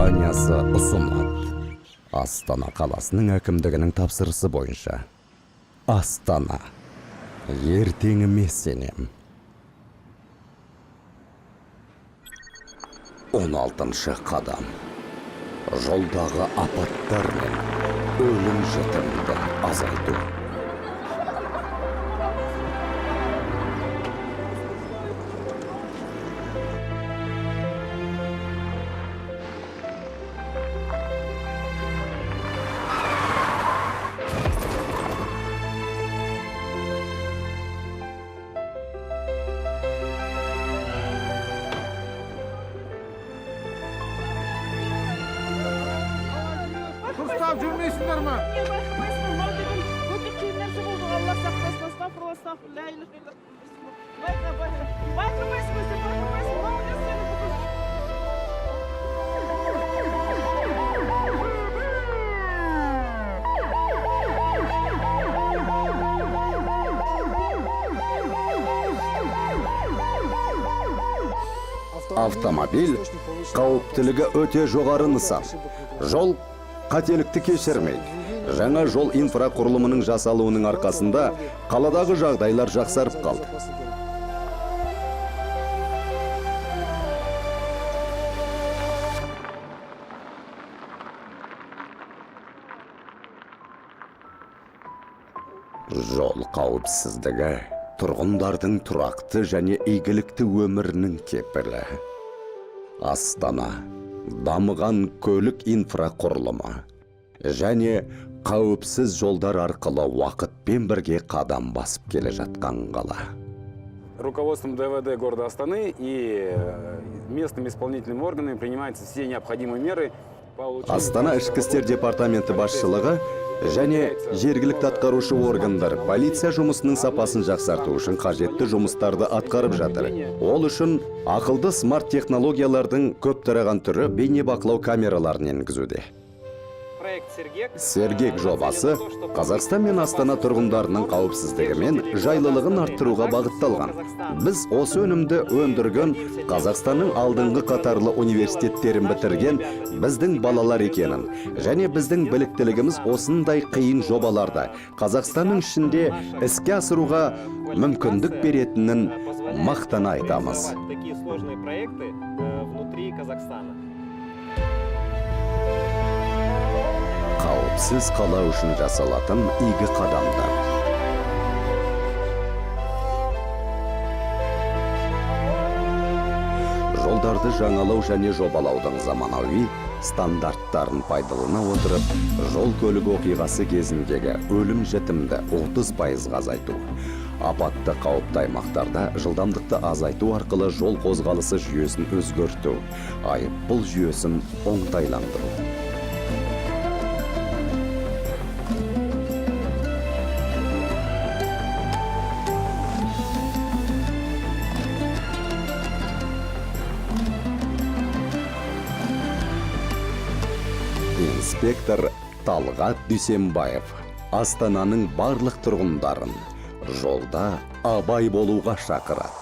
компаниясы ұсынады. Астана қаласының әкімдігінің тапсырысы бойынша. Астана. Ертеңіме сенем. 16-шы қадам. Жолдағы апаттар мен өлім жітімді азайту. Дұрыстап жүрмейсіңдер ма? Не байқамайсың, мал деген өте қиын нәрсе болды. Алла сақтасын, астағфирулла, ля иляха илlallah. Байқамайсың, өзі байқамайсың. Молодец сені бүкіл. Автомобиль қауіптілігі өте жоғары нысан. Жол қателікті кешірмейді. Жаңа жол инфрақұрылымының жасалуының арқасында қаладағы жағдайлар жақсарып қалды. Жол қауіпсіздігі тұрғындардың тұрақты және игілікті өмірінің кепілі. Астана дамыған көлік инфрақұрылымы және қауіпсіз жолдар арқылы уақытпен бірге қадам басып келе жатқан қала. Руководством ДВД города Астаны и местными исполнительными органами принимаются все необходимые меры по улучшению... Астана ішкі істер департаменті басшылығы және жергілікті атқарушы органдар полиция жұмысының сапасын жақсарту үшін қажетті жұмыстарды атқарып жатыр. Ол үшін ақылды смарт технологиялардың көп тараған түрі бейнебақылау камераларын енгізуде. Сергек жобасы Қазақстан мен Астана тұрғындарының қауіпсіздігі мен жайлылығын арттыруға бағытталған. Біз осы өнімді өндірген Қазақстанның алдыңғы қатарлы университеттерін бітірген біздің балалар екенін және біздің біліктілігіміз осындай қиын жобаларды Қазақстанның ішінде іске асыруға мүмкіндік беретінін мақтана айтамыз. Қауіпсіз қала үшін жасалатын игі қадамдар. Жолдарды жаңалау және жобалаудың заманауи стандарттарын пайдалана отырып, жол көлік оқиғасы кезіндегі өлім жітімді 30% азайту. Апатты қауіпті аймақтарда жылдамдықты азайту арқылы жол қозғалысы жүйесін өзгерту, айыппұл жүйесін оңтайландыру. Инспектор Талғат Дүйсенбаев Астананың барлық тұрғындарын жолда абай болуға шақырады.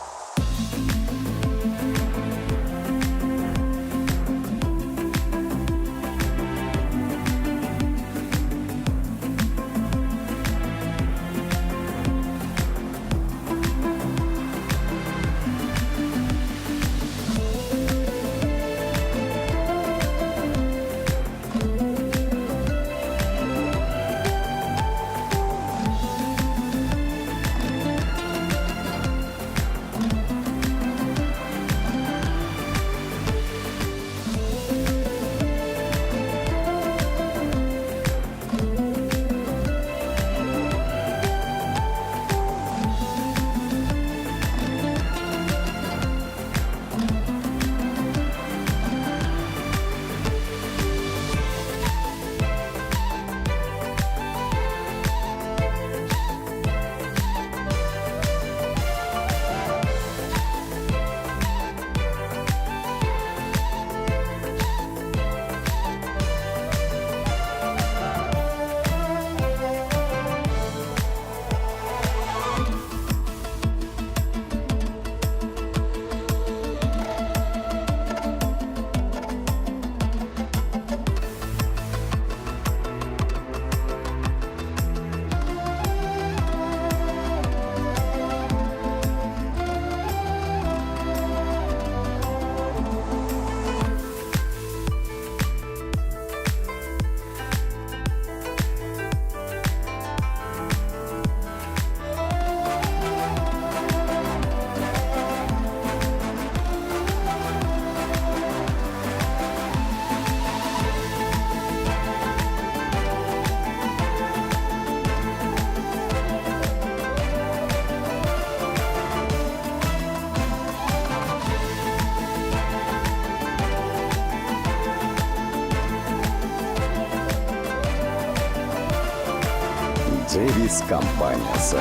Джевис компаниясы.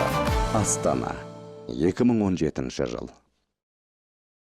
Астана. 2017 жыл.